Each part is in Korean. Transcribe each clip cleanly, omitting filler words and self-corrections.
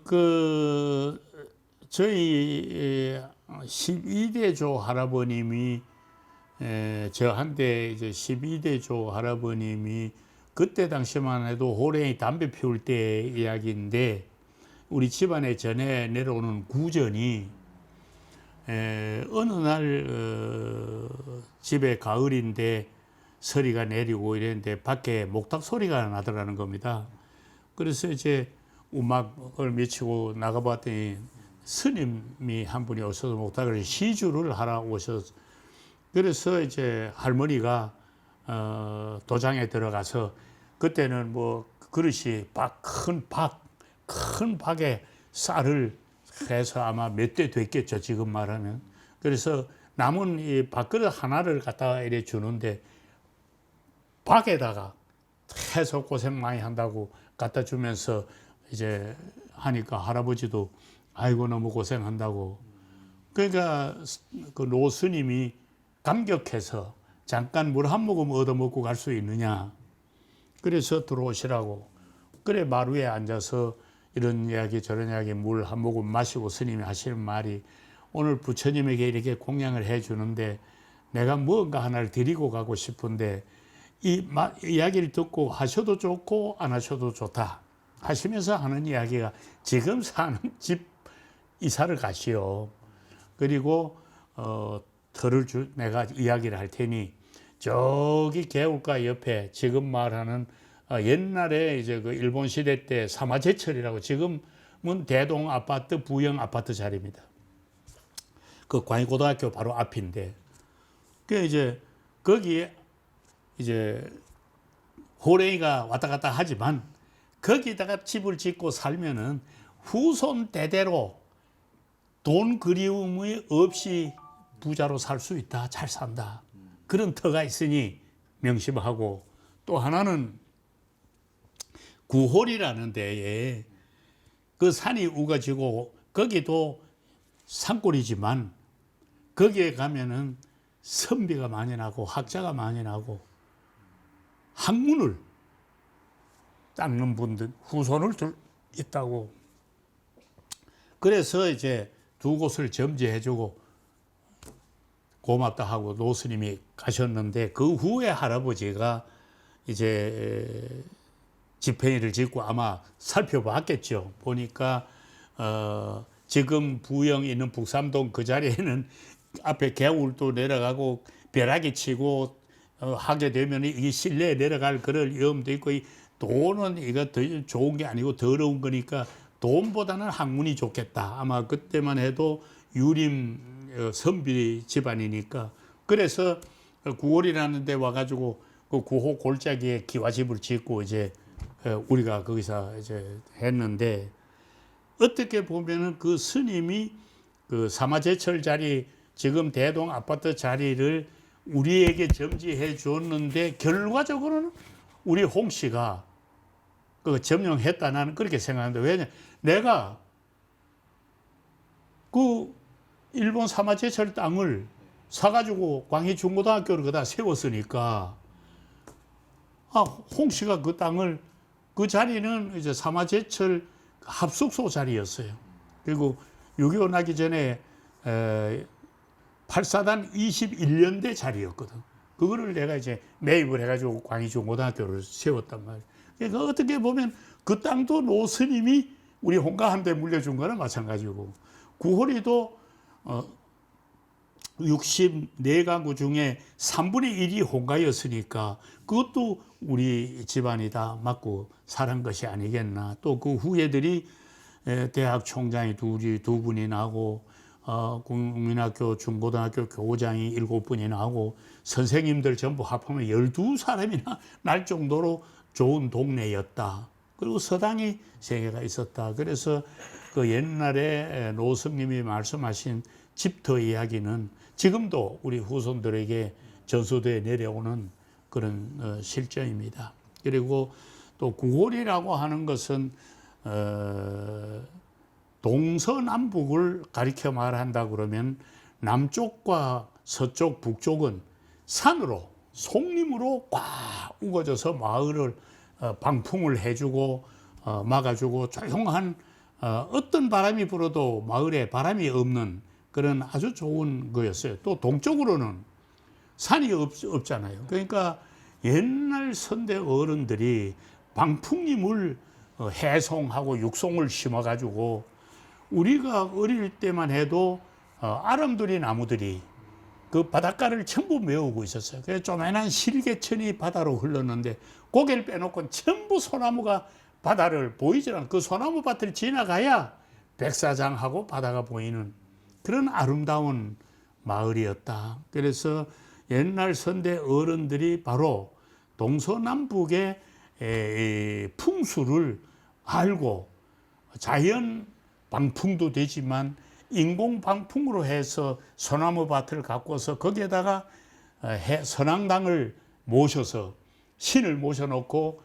그 저희 12대조 할아버님이 저한테 이제 12대조 할아버님이 그때 당시만 해도 호랭이 담배 피울 때 이야기인데, 우리 집안에 전해 내려오는 구전이 어느 날 집에 가을인데 서리가 내리고 이랬는데 밖에 목탁 소리가 나더라는 겁니다. 그래서 이제 음악을 미치고 나가봤더니 스님이 한 분이 오셔서 목탁을 시주를 하러 오셔서, 그래서 이제 할머니가 도장에 들어가서, 그때는 뭐 그릇이 큰 박에 쌀을 해서 아마 몇 대 됐겠죠, 지금 말하면. 그래서 남은 이 밥그릇 하나를 갖다가 이래 주는데, 박에다가 해서 고생 많이 한다고 갖다 주면서 이제 하니까 할아버지도 아이고 너무 고생한다고. 그러니까 그 노스님이 감격해서 잠깐 물 한 모금 얻어먹고 갈 수 있느냐, 그래서 들어오시라고. 그래 마루에 앉아서 이런 이야기 저런 이야기 물 한 모금 마시고 스님이 하시는 말이, 오늘 부처님에게 이렇게 공양을 해 주는데 내가 뭔가 하나를 드리고 가고 싶은데 이 이야기를 듣고 하셔도 좋고 안 하셔도 좋다 하시면서 하는 이야기가, 지금 사는 집 이사를 가시오. 그리고 내가 이야기를 할 테니 저기 개울가 옆에 지금 말하는 옛날에 이제 그 일본 시대 때 사마제철이라고, 지금은 대동 아파트 부영 아파트 자리입니다. 그 광희고등학교 바로 앞인데, 그 이제 거기에 이제 호랭이가 왔다 갔다 하지만 거기다가 집을 짓고 살면은 후손 대대로 돈 그리움이 없이 부자로 살 수 있다, 잘 산다, 그런 터가 있으니 명심하고, 또 하나는 구홀이라는 데에 그 산이 우거지고 거기도 산골이지만 거기에 가면은 선비가 많이 나고 학자가 많이 나고 학문을 닦는 분들 후손을 있다고. 그래서 이제 두 곳을 점지해주고 고맙다 하고 노스님이 가셨는데, 그 후에 할아버지가 이제 집행이를 짓고 아마 살펴봤겠죠. 보니까 지금 부영에 있는 북삼동 그 자리에는 앞에 개울도 내려가고 벼락이 치고 하게 되면 이 실내에 내려갈 그럴 위험도 있고, 이 돈은 이거 더 좋은 게 아니고 더러운 거니까 돈보다는 학문이 좋겠다. 아마 그때만 해도 유림 선비 집안이니까. 그래서 구월이라는 데 와가지고 그 구호 골짜기에 기와집을 짓고 이제 우리가 거기서 이제 했는데, 어떻게 보면은 그 스님이 그 사마제철 자리, 지금 대동 아파트 자리를 우리에게 점지해 줬는데, 결과적으로는 우리 홍 씨가 그 점령했다, 나는 그렇게 생각하는데, 왜냐, 내가 그 일본 사마제철 땅을 사가지고 광희중고등학교를 거다 세웠으니까, 홍 씨가 그 땅을, 그 자리는 이제 사마제철 합숙소 자리였어요. 그리고 6.25 나기 전에 8사단 21년대 자리였거든. 그거를 내가 이제 매입을 해가지고 광희중고등학교를 세웠단 말이에요. 그러니까 어떻게 보면 그 땅도 노스님이 우리 홍가한테 물려준 거나 마찬가지고, 구호리도 64가구 중에 3분의 1이 홍가였으니까 그것도 우리 집안이다 맞고 살은 것이 아니겠나. 또 그 후예들이 대학 총장이 두 분이 나고, 국민학교 중고등학교 교장이 7분이 나고, 선생님들 전부 합하면 12사람이나 날 정도로 좋은 동네였다. 그리고 서당이 3개가 있었다. 그래서 그 옛날에 노스님이 말씀하신 집터 이야기는 지금도 우리 후손들에게 전수되어 내려오는 그런 실정입니다. 그리고 또 구홀이라고 하는 것은 동서남북을 가리켜 말한다 그러면, 남쪽과 서쪽, 북쪽은 산으로, 송림으로 꽉 우거져서 마을을 방풍을 해주고 막아주고 조용한 어떤 바람이 불어도 마을에 바람이 없는 그런 아주 좋은 거였어요. 또 동쪽으로는 산이 없잖아요. 그러니까 옛날 선대 어른들이 방풍림을 해송하고 육송을 심어가지고 우리가 어릴 때만 해도 아름드리 나무들이 그 바닷가를 전부 메우고 있었어요. 그래서 조그만한 실개천이 바다로 흘렀는데 고개를 빼놓고 전부 소나무가 바다를 보이질 않고 그 소나무 밭을 지나가야 백사장하고 바다가 보이는 그런 아름다운 마을이었다. 그래서 옛날 선대 어른들이 바로 동서남북의 풍수를 알고 자연 방풍도 되지만 인공 방풍으로 해서 소나무 밭을 가꿔서 거기에다가 선앙당을 모셔서 신을 모셔놓고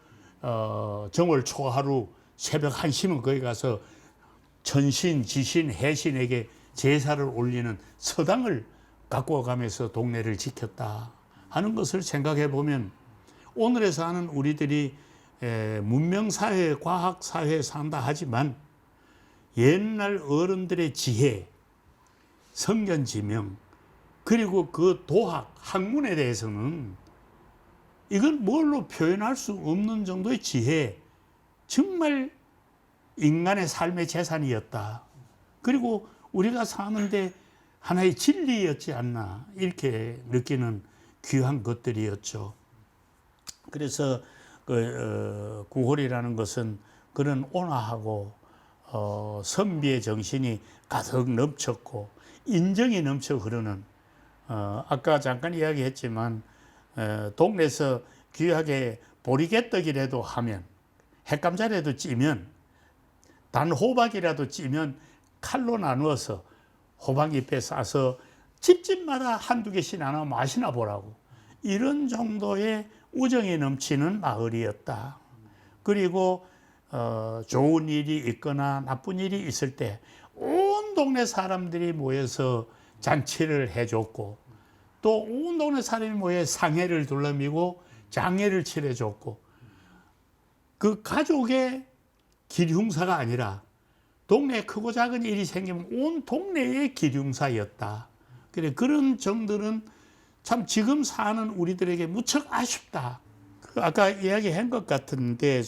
정월 초하루 새벽 1시면 거기 가서 천신, 지신, 해신에게 제사를 올리는 서당을 갖고 가면서 동네를 지켰다 하는 것을 생각해 보면 오늘에 사는 우리들이 문명사회, 과학사회에 산다 하지만 옛날 어른들의 지혜, 성견지명, 그리고 그 도학, 학문에 대해서는 이건 뭘로 표현할 수 없는 정도의 지혜, 정말 인간의 삶의 재산이었다. 그리고 우리가 사는데 하나의 진리였지 않나 이렇게 느끼는 귀한 것들이었죠. 그래서 구홀이라는 것은 그런 온화하고 선비의 정신이 가득 넘쳤고 인정이 넘쳐 흐르는 아까 잠깐 이야기했지만 동네에서 귀하게 보리개떡이라도 하면 햇감자라도 찌면 단호박이라도 찌면 칼로 나누어서 호박잎에 싸서 집집마다 한두 개씩 나눠 마시나 보라고 이런 정도의 우정이 넘치는 마을이었다. 그리고 좋은 일이 있거나 나쁜 일이 있을 때 온 동네 사람들이 모여서 잔치를 해줬고 또 온 동네 사람이 모여 상해를 둘러미고 장례를 치러줬고 그 가족의 기흉사가 아니라 동네에 크고 작은 일이 생기면 온 동네의 기흉사였다. 그래 그런 정들은 참 지금 사는 우리들에게 무척 아쉽다. 아까 이야기한 것 같은데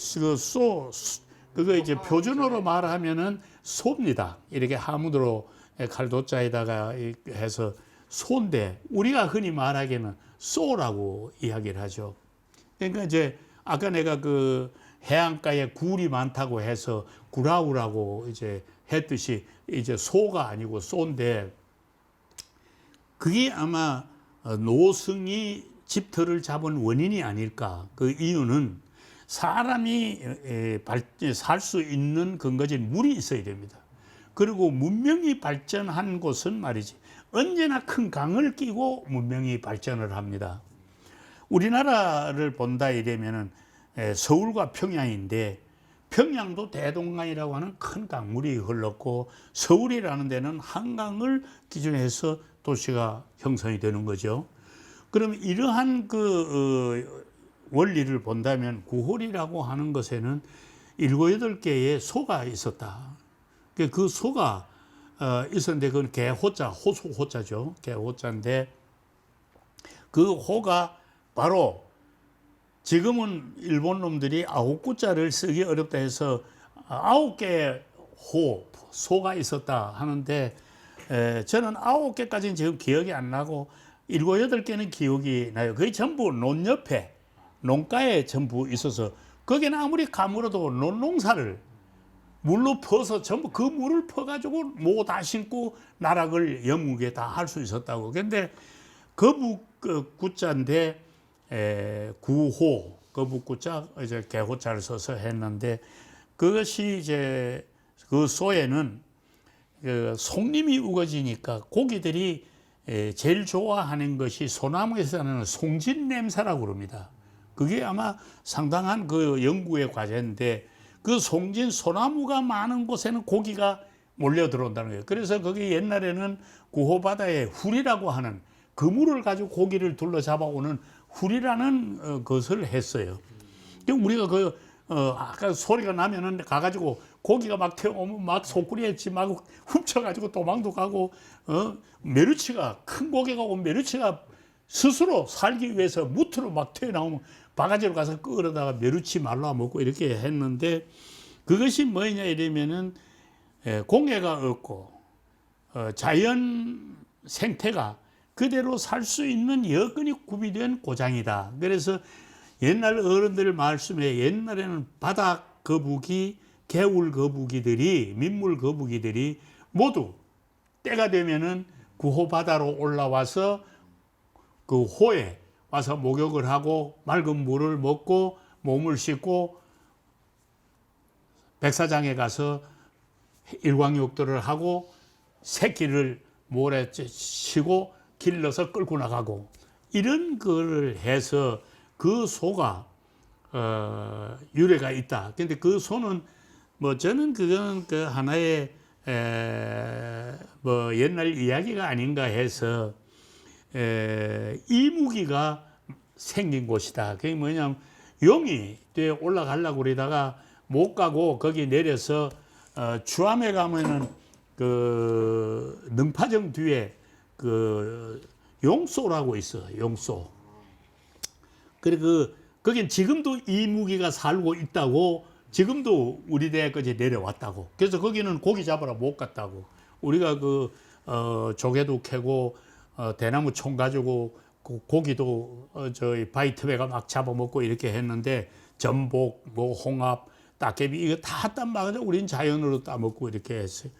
그거 이제 표준어로 말하면은 소입니다. 이렇게 하무드로 칼도자에다가 해서 소인데 우리가 흔히 말하기에는 소라고 이야기를 하죠. 그러니까 이제 아까 내가 그 해안가에 굴이 많다고 해서 구라우라고 이제 했듯이 이제 소가 아니고 소인데 그게 아마 노승이 집터를 잡은 원인이 아닐까. 그 이유는 사람이 살 수 있는 근거진 물이 있어야 됩니다. 그리고 문명이 발전한 곳은 말이지 언제나 큰 강을 끼고 문명이 발전을 합니다. 우리나라를 본다 이러면은 서울과 평양인데 평양도 대동강이라고 하는 큰 강물이 흘렀고 서울이라는 데는 한강을 기준해서 도시가 형성이 되는 거죠. 그럼 이러한 원리를 본다면 구홀이라고 하는 것에는 7, 8개의 소가 있었다. 그 소가 있었는데 그건 개호자, 호수 호자죠. 개호자인데 그 호가 바로 지금은 일본 놈들이 9구자를 쓰기 어렵다 해서 9개의 소가 있었다 하는데 저는 9개까지는 지금 기억이 안 나고 7, 8개는 기억이 나요. 그게 전부 논 옆에 논가에 전부 있어서 거기는 아무리 가물어도 논농사를 물로 퍼서 전부 그 물을 퍼가지고 모 다 심고 나락을 영국에 다 할 수 있었다고. 그런데 거북구자인데 구호 거북구자 이제 개호자를 써서 했는데 그것이 이제 그 소에는 송림이 우거지니까 고기들이 제일 좋아하는 것이 소나무에서 나는 송진 냄새라고 그럽니다. 그게 아마 상당한 그 연구의 과제인데 그 송진 소나무가 많은 곳에는 고기가 몰려 들어온다는 거예요. 그래서 거기 옛날에는 구호바다에 훌이라고 하는 그물을 가지고 고기를 둘러 잡아오는 훌이라는 것을 했어요. 우리가 아까 소리가 나면은 가가지고 고기가 막 튀어오면 막 소쿠리에 막 훔쳐가지고 도망도 가고, 메루치가, 큰 고기가 오면 메루치가 스스로 살기 위해서 무트로 막 튀어나오면 바가지로 가서 끌어다가 메루치 말라 먹고 이렇게 했는데, 그것이 뭐냐 이러면은 공해가 없고 자연 생태가 그대로 살 수 있는 여건이 구비된 고장이다. 그래서 옛날 어른들 말씀에 옛날에는 바닥 거북이, 개울 거북이들이, 민물 거북이들이 모두 때가 되면은 구호 바다로 올라와서 그 호에 와서 목욕을 하고 맑은 물을 먹고 몸을 씻고 백사장에 가서 일광욕들을 하고 새끼를 모래 치고 길러서 끌고 나가고 이런 거를 해서 그 소가 유래가 있다. 근데 그 소는 뭐 저는 그건 그 하나의 뭐 옛날 이야기가 아닌가 해서 이무기가 생긴 곳이다. 그게 뭐냐면 용이 뒤에 올라가려고 그러다가 못 가고 거기 내려서 주암에 가면은 그 능파정 뒤에 그 용소라고 있어. 용소. 그래 거긴 지금도 이무기가 살고 있다고, 지금도 우리 대까지 내려왔다고. 그래서 거기는 고기 잡으러 못 갔다고. 우리가 조개도 캐고 대나무 총 가지고 고기도 저희 바이트배가 막 잡아먹고 이렇게 했는데 전복, 뭐 홍합, 따개비 이거 다 따먹어서 우린 자연으로 따먹고 이렇게 했어요.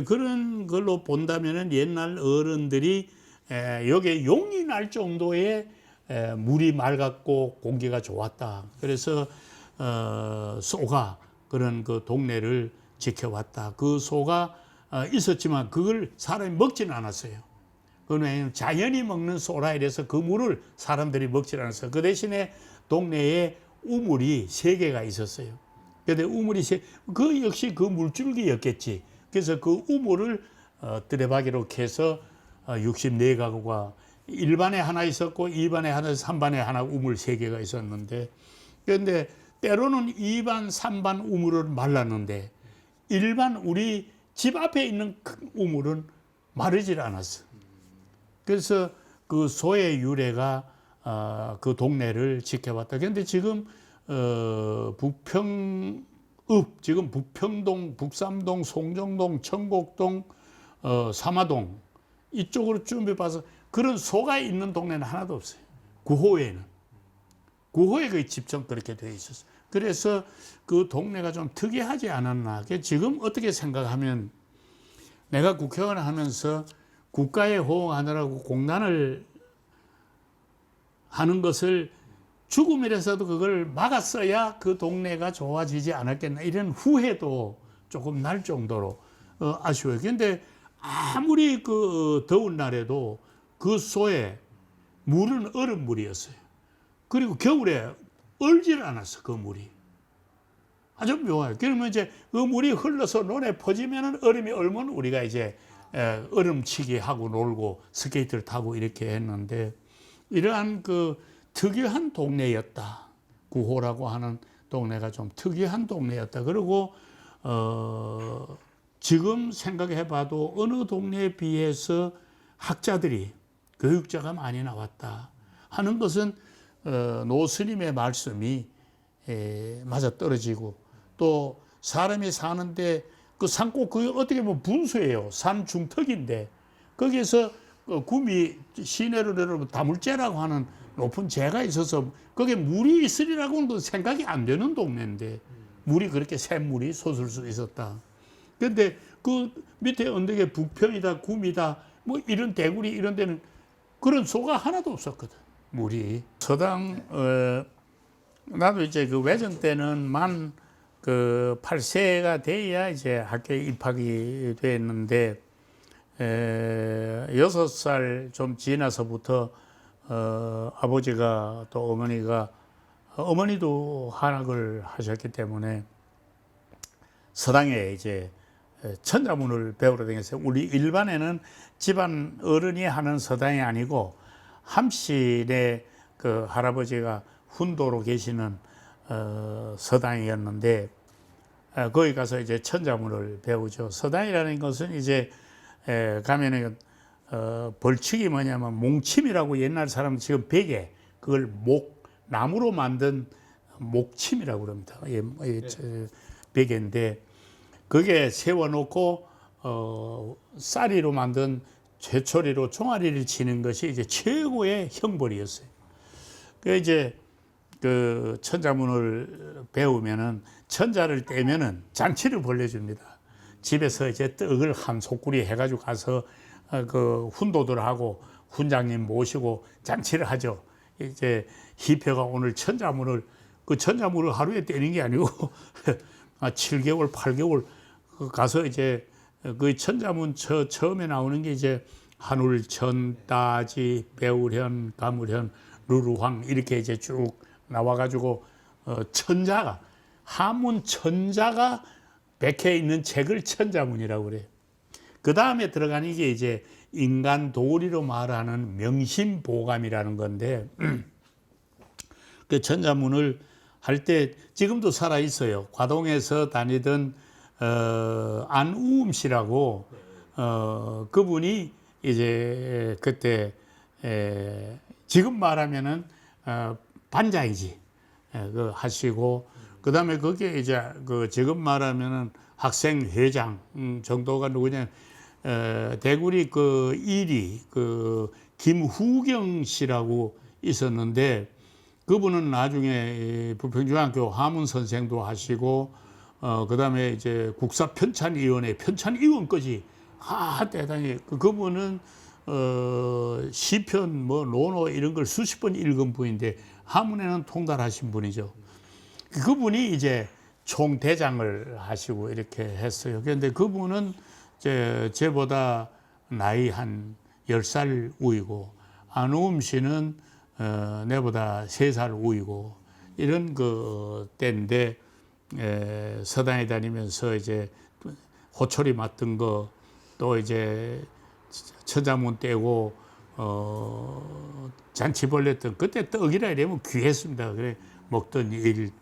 그런 걸로 본다면은 옛날 어른들이 여기에 용이 날 정도의 물이 맑았고 공기가 좋았다. 그래서 소가 그런 그 동네를 지켜왔다. 그 소가 있었지만 그걸 사람이 먹지는 않았어요. 그는 자연이 먹는 소라 이래서 그 물을 사람들이 먹지 않았어요. 그 대신에 동네에 우물이 3개가 있었어요. 근데 우물이 그 역시 그 물줄기였겠지. 그래서 그 우물을 뜨레박이로 캐서 64가구가 1반에 하나 있었고 2반에 하나, 3반에 하나 우물 3개가 있었는데, 그런데 때로는 2반, 3반 우물은 말랐는데 1반 우리 집 앞에 있는 큰 우물은 마르질 않았어. 그래서 그 소의 유래가 그 동네를 지켜왔다. 그런데 지금 지금 부평동, 북삼동, 송정동, 청곡동, 삼화동 이쪽으로 쭉 봐서 그런 소가 있는 동네는 하나도 없어요. 구호에는. 구호에 거의 집중 그렇게 되어 있었어요. 그래서 그 동네가 좀 특이하지 않았나. 지금 어떻게 생각하면 내가 국회의원 하면서 국가에 호응하느라고 공단을 하는 것을 죽음이라서도 그걸 막았어야 그 동네가 좋아지지 않았겠나 이런 후회도 조금 날 정도로 아쉬워요. 그런데 아무리 그 더운 날에도 그 소에 물은 얼음물이었어요. 그리고 겨울에 얼질 않았어. 그 물이 아주 묘해요. 그러면 이제 그 물이 흘러서 논에 퍼지면은 얼음이 얼면 우리가 이제 얼음치기 하고 놀고 스케이트를 타고 이렇게 했는데, 이러한 그 특이한 동네였다. 구호라고 하는 동네가 좀 특이한 동네였다. 그리고 지금 생각해봐도 어느 동네에 비해서 학자들이, 교육자가 많이 나왔다 하는 것은 노 스님의 말씀이 맞아떨어지고, 또 사람이 사는데 그 산골 그게 어떻게 보면 분수예요. 산 중턱인데 거기에서 구미 시내로 내려오면 다물재라고 하는 높은 재가 있어서 거기에 물이 있으리라고는 생각이 안 되는 동네인데 물이 그렇게 샘물이 솟을 수 있었다. 그런데 그 밑에 언덕에 부평이다, 구미다, 뭐 이런 대구리 이런 데는 그런 소가 하나도 없었거든. 물이. 서당 나도 이제 그 외전 때는 만 그 8세가 돼야 이제 학교에 입학이 됐는데 6살 좀 지나서부터 아버지가 또 어머니도 한학을 하셨기 때문에 서당에 이제 천자문을 배우러 다녔어요. 우리 일반에는 집안 어른이 하는 서당이 아니고 함신의 그 할아버지가 훈도로 계시는 서당이었는데 거기 가서 이제 천자문을 배우죠. 서당이라는 것은 이제 가면은 벌칙이 뭐냐면 몽침이라고 옛날 사람 지금 베개 그걸 나무로 만든 목침이라고 그럽니다. 베개인데 그게 세워놓고 쌀이로 만든 죄초리로 종아리를 치는 것이 이제 최고의 형벌이었어요. 그 이제 그 천자문을 배우면은 천자를 떼면은 잔치를 벌려줍니다. 집에서 이제 떡을 한 소쿠리 해가지고 가서 그 훈도들하고 훈장님 모시고 잔치를 하죠. 이제 희표가 오늘 천자문을 그 천자문을 하루에 떼는 게 아니고 7개월, 8개월 가서 이제 그 천자문 처음에 나오는 게 이제 한울천, 따지, 배울현, 가물현, 루루황 이렇게 이제 쭉 나와가지고 천자가 한문 천자가 백해 있는 책을 천자문이라고 그래요. 그 다음에 들어가는 게 이제 인간 도리로 말하는 명심보감이라는 건데 그 천자문을 할 때 지금도 살아 있어요. 과동에서 다니던 안우음 씨라고 그분이 이제 그때 지금 말하면은 반장이지 그 하시고 그 다음에 그게 이제 그 지금 말하면은 학생회장 정도가 누구냐 대구리 그 일이 그 김후경 씨라고 있었는데 그분은 나중에 부평중학교 하문 선생도 하시고 그 다음에 이제 국사편찬위원회 편찬위원까지 대단히 그분은 시편 뭐 논어 이런 걸 수십 번 읽은 분인데 하문에는 통달하신 분이죠. 그분이 이제 총대장을 하시고 이렇게 했어요. 그런데 그분은 제보다 나이 한 10살 우이고 안우음 씨는 내보다 3살 우이고 이런 그 때인데 서당에 다니면서 이제 호초리 맡은 거 또 이제 천자문 떼고 잔치 벌렸던 그때 떡이라 이러면 귀했습니다. 그래 먹던 일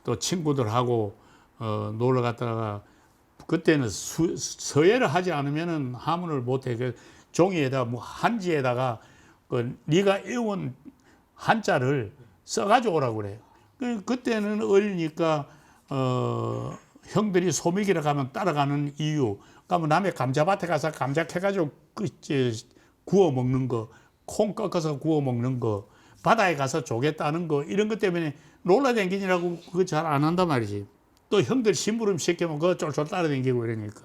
또 친구들하고 놀러 갔다가 그때는 서예를 하지 않으면은 하문을 못해. 그 종이에다 뭐 한지에다가 그 네가 애운 한자를 써가지고 오라고 그래요. 그때는 어리니까 형들이 소매기를 가면 따라가는 이유. 그러면 남의 감자밭에 가서 감자 캐가지고 구워 먹는 거, 콩 꺾어서 구워 먹는 거, 바다에 가서 조개 따는 거 이런 것 때문에 놀라댕기느라고 그거 잘 안 한단 말이지. 또 형들 심부름 시키면 그거 쫄쫄 따라댕기고 이러니까.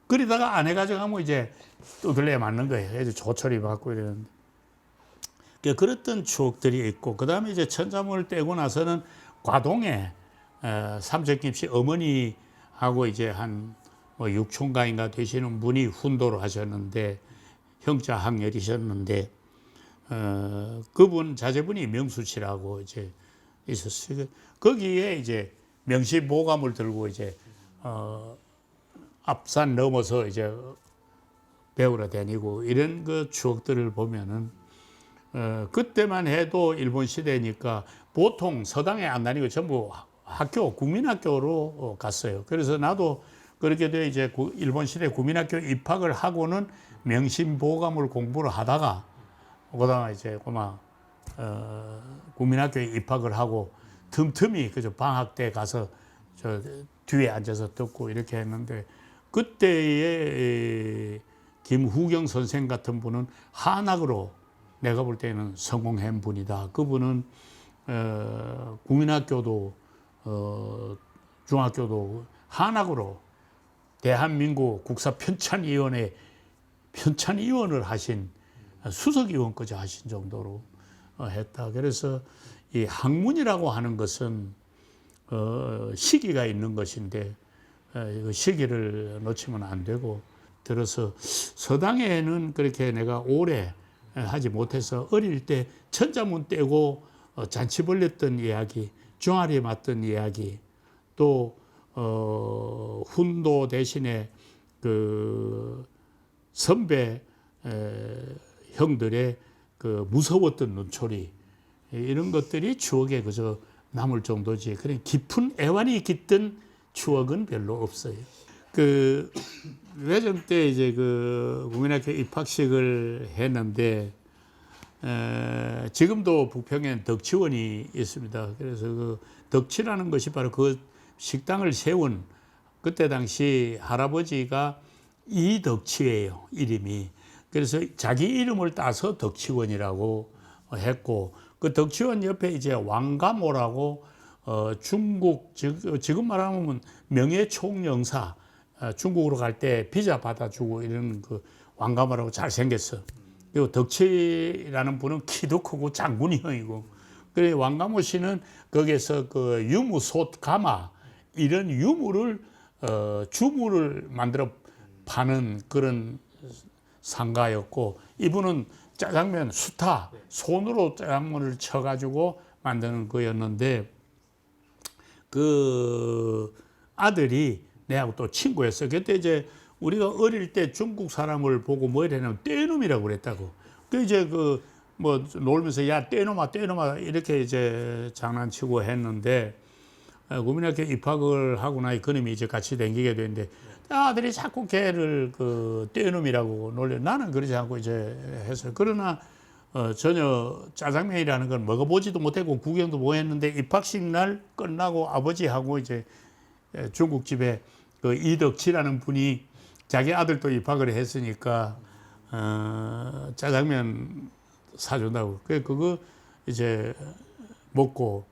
그러다가 안 해가지고 하면 이제 두들레 맞는 거예요. 그래서 조철이 받고 이러는데. 그랬던 추억들이 있고 그 다음에 이제 천자문을 떼고 나서는 과동에 삼척김 씨 어머니하고 이제 한 뭐 육촌가인가 되시는 분이 훈도를 하셨는데 형자 학렬이셨는데 그분 자제분이 명수 씨라고 이제 있었어요. 거기에 이제 명시보감을 들고 이제 앞산 넘어서 이제 배우러 다니고 이런 그 추억들을 보면은 그때만 해도 일본 시대니까 보통 서당에 안 다니고 전부 학교 국민학교로 갔어요. 그래서 나도 그렇게 돼 이제 일본 시대 국민학교 입학을 하고는 명심보감을 공부를 하다가 그다음에 이제 국민학교에 입학을 하고 틈틈이 그저 방학 때 가서 저 뒤에 앉아서 듣고 이렇게 했는데 그때의 김후경 선생 같은 분은 한학으로 내가 볼 때는 성공한 분이다. 그분은 국민학교도 중학교도 한학으로 대한민국 국사편찬위원회 편찬위원을 하신 수석위원까지 하신 정도로 했다. 그래서 이 학문이라고 하는 것은 시기가 있는 것인데 그 시기를 놓치면 안 되고 들어서 서당에는 그렇게 내가 오래 하지 못해서 어릴 때 천자문 떼고 잔치 벌렸던 이야기, 종아리 맞던 이야기, 또 훈도 대신에 그 선배 형들의 그 무서웠던 눈초리 이런 것들이 추억에 그저 남을 정도지. 그런 깊은 애환이 깃든 추억은 별로 없어요. 그 외정 때 이제 그 국민학교 입학식을 했는데 지금도 북평에는 덕치원이 있습니다. 그래서 그 덕치라는 것이 바로 그 식당을 세운 그때 당시 할아버지가 이덕치예요, 이름이. 그래서 자기 이름을 따서 덕치원이라고 했고, 그 덕치원 옆에 이제 왕가모라고 중국 지금 말하면 명예총영사, 중국으로 갈 때 비자 받아주고 이런 그 왕가모라고 잘 생겼어. 그리고 덕치라는 분은 키도 크고 장군형이고, 그래 왕가모 씨는 거기에서 그 유무, 솥, 가마 이런 유물을 주물을 만들어 파는 그런 상가였고, 이분은 짜장면 수타 손으로 짜장면을 쳐가지고 만드는 거였는데, 그 아들이 내하고 또 친구였어요. 그때 이제 우리가 어릴 때 중국 사람을 보고 뭐 이러냐면 떼놈이라고 그랬다고. 그 이제 그 뭐 놀면서 야 떼놈아 떼놈아 이렇게 이제 장난치고 했는데, 국민학교 입학을 하고 나니 그놈이 이제 같이 다니게 됐는데 아들이 자꾸 걔를 그 떼놈이라고 놀려. 나는 그러지 않고 이제 했어요. 그러나 전혀 짜장면이라는 건 먹어보지도 못했고 구경도 못 했는데, 입학식 날 끝나고 아버지하고 이제 중국집에 그 이덕치라는 분이 자기 아들도 입학을 했으니까 짜장면 사준다고. 그거 이제 먹고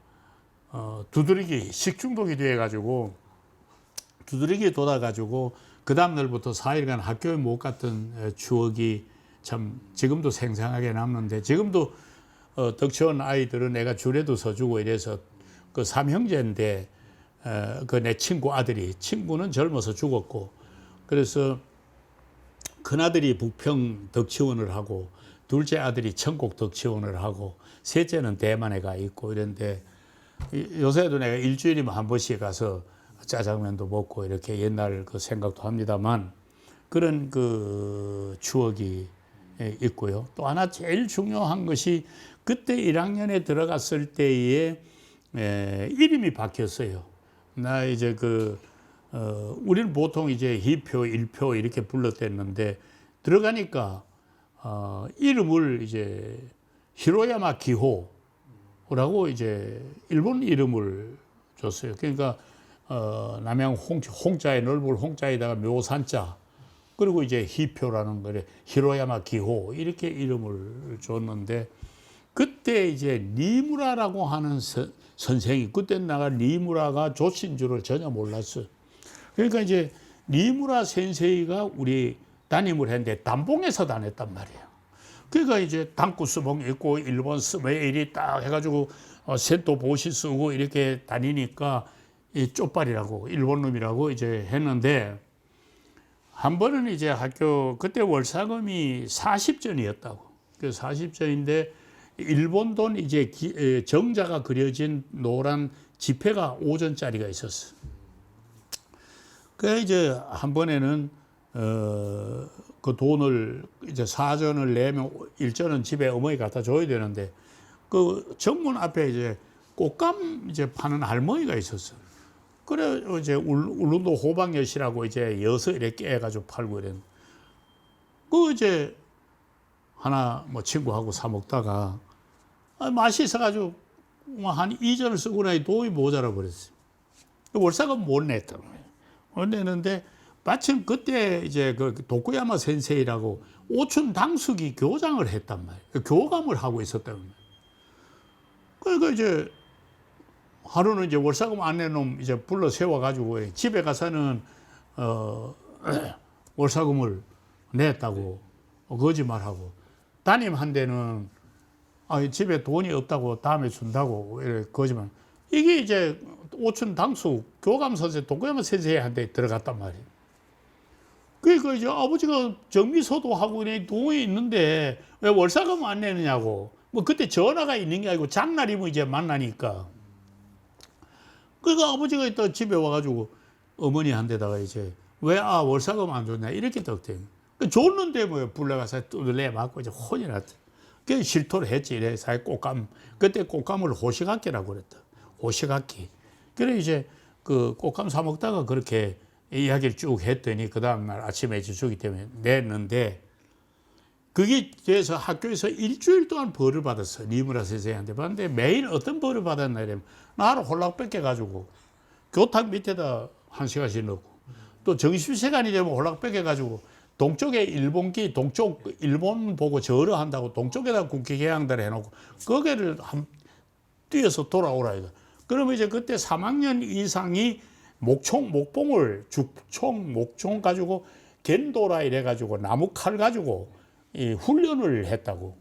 두드러기 식중독이 돼가지고 두드러기에 돋아가지고 그 다음 날부터 4일간 학교에 못 갔던 추억이 참 지금도 생생하게 남는데, 지금도 덕치원 아이들은 내가 줄에도 서주고 이래서 그 삼형제인데 그 내 친구 아들이, 친구는 젊어서 죽었고, 그래서 큰아들이 북평 덕치원을 하고 둘째 아들이 천곡 덕치원을 하고 셋째는 대만에 가 있고 이런데, 요새도 내가 일주일이면 한 번씩 가서 짜장면도 먹고 이렇게 옛날 그 생각도 합니다만, 그런 그 추억이 있고요. 또 하나 제일 중요한 것이 그때 1학년에 들어갔을 때에 이름이 바뀌었어요. 나 이제 우리는 보통 이제 2표, 1표 이렇게 불렀댔는데, 들어가니까 이름을 이제 히로야마 기호라고 이제 일본 이름을 줬어요. 그러니까 남양 홍자에 넓을 홍자에다가 묘산자, 그리고 이제 히표라는 거래 히로야마 기호 이렇게 이름을 줬는데, 그때 이제 니무라라고 하는 선생이, 그때 내가 니무라가 조신 줄을 전혀 몰랐어. 그러니까 이제 니무라 센세이가 우리 담임을 했는데 담봉에서 다녔단 말이에요. 그러니까 이제 당구 스봉 있고 일본 스메일이 딱 해가지고 센토 보시 쓰고 이렇게 다니니까 이 쪽발이라고 일본 놈이라고 이제 했는데, 한 번은 이제 학교 그때 월사금이 40전이었다고. 그 40전인데 일본 돈 이제 정자가 그려진 노란 지폐가 5전짜리가 있었어. 그 이제 한 번에는 그 돈을 이제 4전을 내면 1전은 집에 어머니 갖다 줘야 되는데, 그 정문 앞에 이제 꽃감 이제 파는 할머니가 있었어. 그래 이제 울릉도 호박엿이라고 이제 여서 이렇게 깨가지고 팔고 이랬는데, 그 이제 하나 뭐 친구하고 사 먹다가 맛이 있어가지고 한 2전을 쓰고 나니 돈이 모자라 버렸어요. 월사금 못 냈다. 못 내는데 마침 그때 이제 그 도쿠야마 센세이라고 오춘 당숙이 교장을 했단 말이에요. 교감을 하고 있었단 말이에요. 그러니까 이제 하루는 이제 월사금 안 내놓으면 이제 불러 세워가지고 집에 가서는 월사금을 냈다고 거짓말하고, 담임한테는 집에 돈이 없다고 다음에 준다고 이렇게 거짓말. 이게 이제 오춘 당숙 교감 선생 도쿠야마 센세이한테 들어갔단 말이에요. 그러니까 이제 아버지가 정미소도 하고 돈이 있는데 왜 월사금 안 내느냐고. 뭐 그때 전화가 있는 게 아니고 장날이면 이제 만나니까. 그러니까 아버지가 또 집에 와가지고 어머니한테다가 이제 왜 월사금 안 줬냐 이렇게 떡대. 줬는데 뭐 불러가서 두들려 맞고 이제 혼이 났다. 그래서 실토를 했지. 이래서 꽃감, 그때 꽃감을 호시각기라고 그랬다. 호시각기. 그래 이제 그 꽃감 사 먹다가 그렇게 이야기를 쭉 했더니 그 다음날 아침에 주기 때문에 냈는데 그게 돼서 학교에서 일주일 동안 벌을 받았어. 니무라 선생님한테 받는데 매일 어떤 벌을 받았나 이러면 나를 홀락 뺏겨가지고 교탁 밑에다 1시간씩 넣고 또 점심시간이 되면 홀락 뺏겨가지고 동쪽에 일본기 동쪽 일본 보고 절어한다고 동쪽에다 국기개양들 해놓고 거기를 뛰어서 돌아오라 이거. 그러면 이제 그때 3학년 이상이 목봉을 죽총 목총 가지고 겐도라 이래 가지고 나무 칼 가지고 이 훈련을 했다고.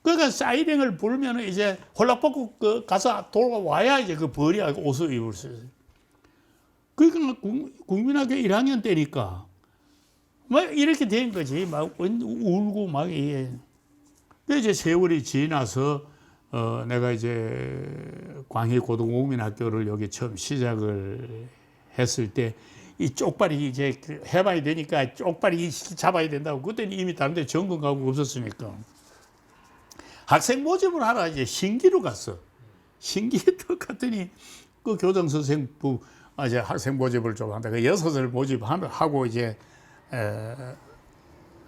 그러니까 사이렌을 불면 이제 홀락벗고 가서 돌아와야 이제 그 벌이 옷을 입을 수 있어요. 그러니까 국민학교 1학년 때니까 막 이렇게 된 거지. 막 울고 막 이게. 이제 세월이 지나서 내가 이제 광희고등국민학교를 여기 처음 시작을 했을 때 이 쪽발이 이제 해봐야 되니까 쪽발이 잡아야 된다고. 그때는 이미 다른 데 전공 가고 없었으니까. 학생 모집을 하러 이제 신기로 갔어. 신기에 또 갔더니 그 교장 선생부 이제 학생 모집을 좀 한다. 그 6을 모집하고 이제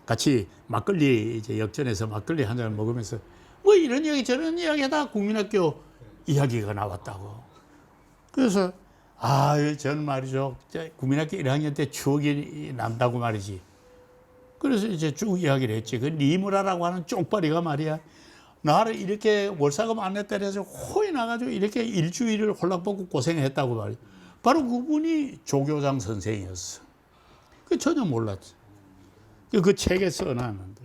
같이 막걸리 이제 역전해서 막걸리 한 잔 먹으면서 뭐 이런 이야기 저런 이야기하다 국민학교 이야기가 나왔다고. 그래서 저는 말이죠. 국민학교 1학년 때 추억이 난다고 말이지. 그래서 이제 쭉 이야기를 했지. 그 니무라라고 하는 쪽발이가 말이야. 나를 이렇게 월사금 안 냈다 해서 호이 나가지고 이렇게 일주일을 홀락벗고 고생했다고 말이야. 바로 그분이 조교장 선생이었어. 그 전혀 몰랐지. 그 책에 써놨는데.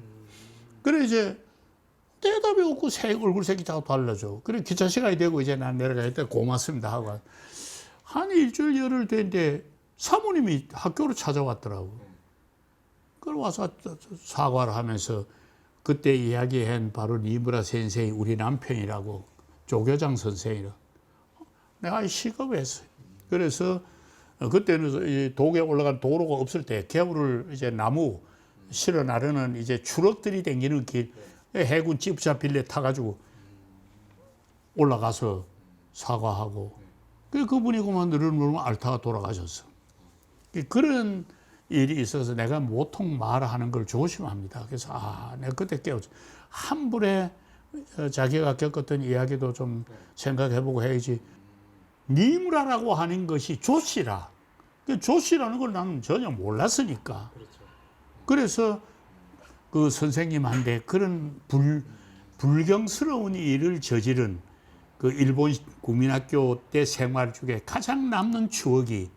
그래 이제 대답이 없고 얼굴색이 자꾸 달라져. 그래 기차 시간이 되고 이제 난 내려갈 때 고맙습니다 하고 한 일주일 열흘 됐는데 사모님이 학교로 찾아왔더라고. 그래 와서 사과를 하면서 그때 이야기한 바로 니무라 선생이 우리 남편이라고 조교장 선생이라. 내가 시겁했어요. 그래서 그때는 독에 올라간 도로가 없을 때 개울을 이제 나무 실어 나르는 이제 추럭들이 댕기는 길 해군 찌부차 빌레 타가지고 올라가서 사과하고 그분이 그만 누르면 앓다가 돌아가셨어. 그런 일이 있어서 내가 모통 말하는 걸 조심합니다. 그래서 내가 그때 깨웠죠. 한 불에 자기가 겪었던 이야기도 좀 생각해보고 해야지. 니무라라고 하는 것이 조씨라. 조씨라는 걸 나는 전혀 몰랐으니까. 그래서 그 선생님한테 그런 불경스러운 일을 저지른 그 일본 국민학교 때 생활 중에 가장 남는 추억이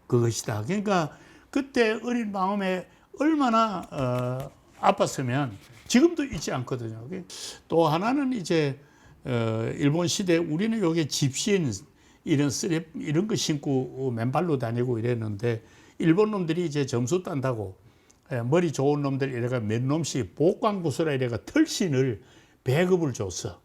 그것이다. 그러니까 그때 어린 마음에 얼마나 아팠으면 지금도 잊지 않거든요. 또 하나는 이제 일본 시대 우리는 여기 집신 이런 쓰레 이런 거 신고 맨발로 다니고 이랬는데 일본 놈들이 이제 점수 딴다고 머리 좋은 놈들 이래가 몇 놈씩 복광구스라 이래가 털신을 배급을 줬어.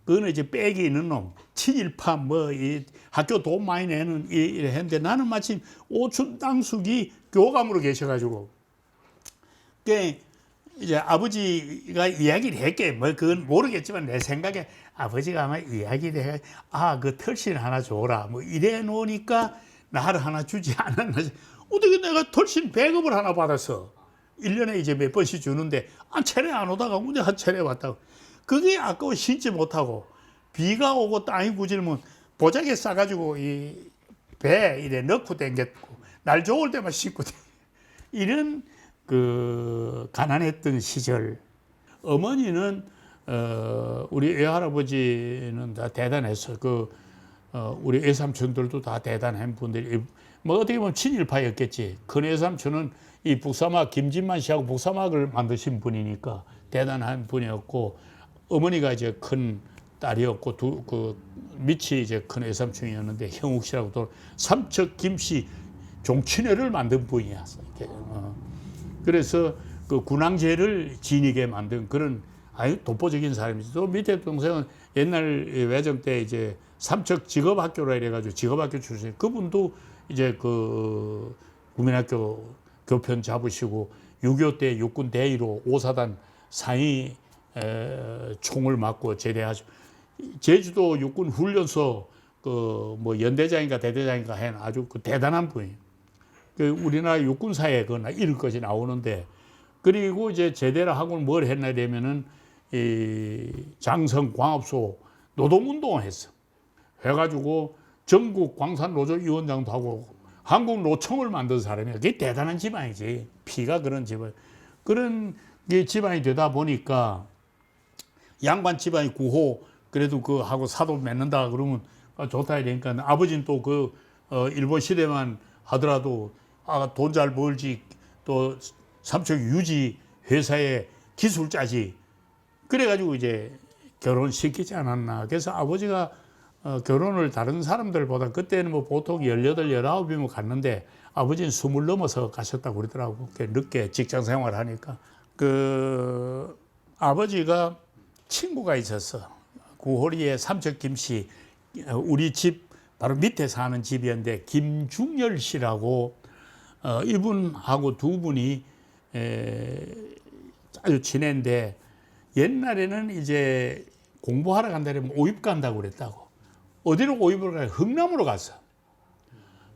그거는 이제 백이 있는 놈, 친일파 이 학교 돈 많이 내는 이래 했는데 나는 마침 오춘 땅숙이 교감으로 계셔가지고 이제 아버지가 이야기를 했게 뭐 그건 모르겠지만 내 생각에 아버지가 아마 이야기를 해 그 털신 하나 줘라 뭐 이래 놓으니까 나를 하나 주지 않았나. 어떻게 내가 털신 배급을 하나 받았어. 1년에 이제 몇 번씩 주는데 차례 안 오다가 언제 한 차례 왔다고. 그게 아까워 신지 못하고 비가 오고 땅이 구질면 보자기에 싸가지고 이 배 이래 넣고 댕겼고 날 좋을 때만 씻고 이런 그 가난했던 시절. 어머니는 우리 외할아버지는 다 대단했어. 우리 외삼촌들도 다 대단한 분들이 뭐 어떻게 보면 친일파였겠지. 큰 외삼촌은 이 북사막 김진만 씨하고 북사막을 만드신 분이니까 대단한 분이었고 어머니가 이제 큰 딸이었고 그 밑이 이제 큰 외삼촌이었는데 형욱 씨라고 또 삼척 김씨 종친회를 만든 분이야. 그래서 그 군항제를 진익에 만든 그런 아주 독보적인 사람이지. 또 밑에 동생은 옛날 외정 때 이제 삼척 직업학교라 이래가지고 직업학교 출신. 그분도 이제 그 국민학교 교편 잡으시고 6.25 때 육군 대위로 5사단 상위 총을 맞고 제대하죠. 제주도 육군 훈련소 그 뭐 연대장인가 대대장인가 한 아주 그 대단한 분이에요. 그 우리나라 육군사에 그 이런 것이 나오는데, 그리고 이제 제대를 하고 뭘 했나 되면은 이 장성 광업소 노동운동을 했어. 해가지고 전국 광산노조위원장도 하고 한국노총을 만든 사람이야. 그게 대단한 집안이지. 피가 그런 집안. 그런 게 집안이 되다 보니까 양반 집안이 구호 그래도 그 하고 사도 맺는다 그러면 좋다 이러니까 아버지는 또 그 일본 시대만 하더라도 돈 잘 벌지 또 삼척 유지 회사의 기술자지. 그래가지고 이제 결혼시키지 않았나. 그래서 아버지가 결혼을 다른 사람들보다 그때는 뭐 보통 18, 19이면 갔는데 아버지는 20 넘어서 가셨다고 그러더라고. 늦게 직장 생활을 하니까. 그 아버지가 친구가 있었어. 구호리에 삼척 김씨, 우리 집 바로 밑에 사는 집이었는데 김중열 씨라고 이분하고 두 분이 아주 친했는데 옛날에는 이제 공부하러 간다면 오입 간다고 그랬다고. 어디로 오입을 가요? 흥남으로 갔어.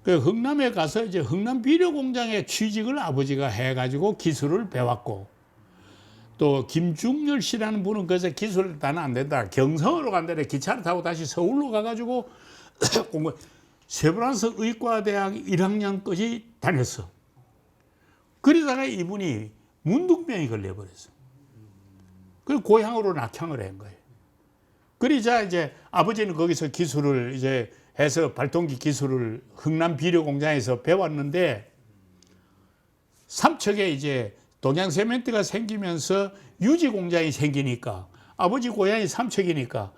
그 흥남에 가서 이제 흥남 비료 공장에 취직을 아버지가 해가지고 기술을 배웠고, 또 김중열 씨라는 분은 그래서 기술 나는 안 된다. 경성으로 간다래. 기차를 타고 다시 서울로 가가지고 공부. 세브란스 의과대학 1학년까지 다녔어. 그러다가 이분이 문둥병이 걸려버렸어. 그리고 고향으로 낙향을 한 거예요. 그러자 이제 아버지는 거기서 기술을 이제 해서 발동기 기술을 흥남 비료 공장에서 배웠는데, 삼척에 이제 동양세멘트가 생기면서 유지 공장이 생기니까 아버지 고향이 삼척이니까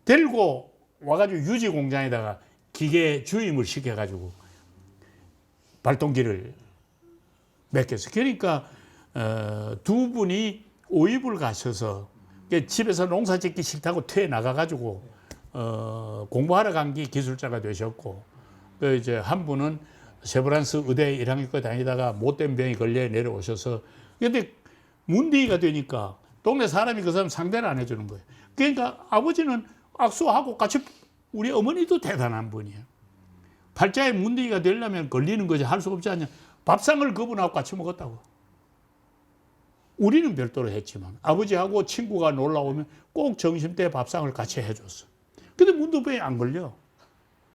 데리고 와가지고 유지 공장에다가 기계 주임을 시켜가지고 발동기를 맡겼어. 그러니까 두 분이 오입을 가셔서 집에서 농사 짓기 싫다고 퇴 나가가지고 공부하러 간 게 기술자가 되셨고, 그 이제 한 분은 세브란스 의대 1학년까지 다니다가 못된 병이 걸려 내려오셔서, 근데 문대위가 되니까 동네 사람이 그 사람 상대를 안 해주는 거예요. 그러니까 아버지는 악수하고 같이, 우리 어머니도 대단한 분이에요. 팔자에 문대위가 되려면 걸리는 거지 할 수 없지 않냐. 밥상을 그분하고 같이 먹었다고. 우리는 별도로 했지만 아버지하고 친구가 놀러 오면 꼭 점심때 밥상을 같이 해줬어. 근데 문둥병이 안 걸려.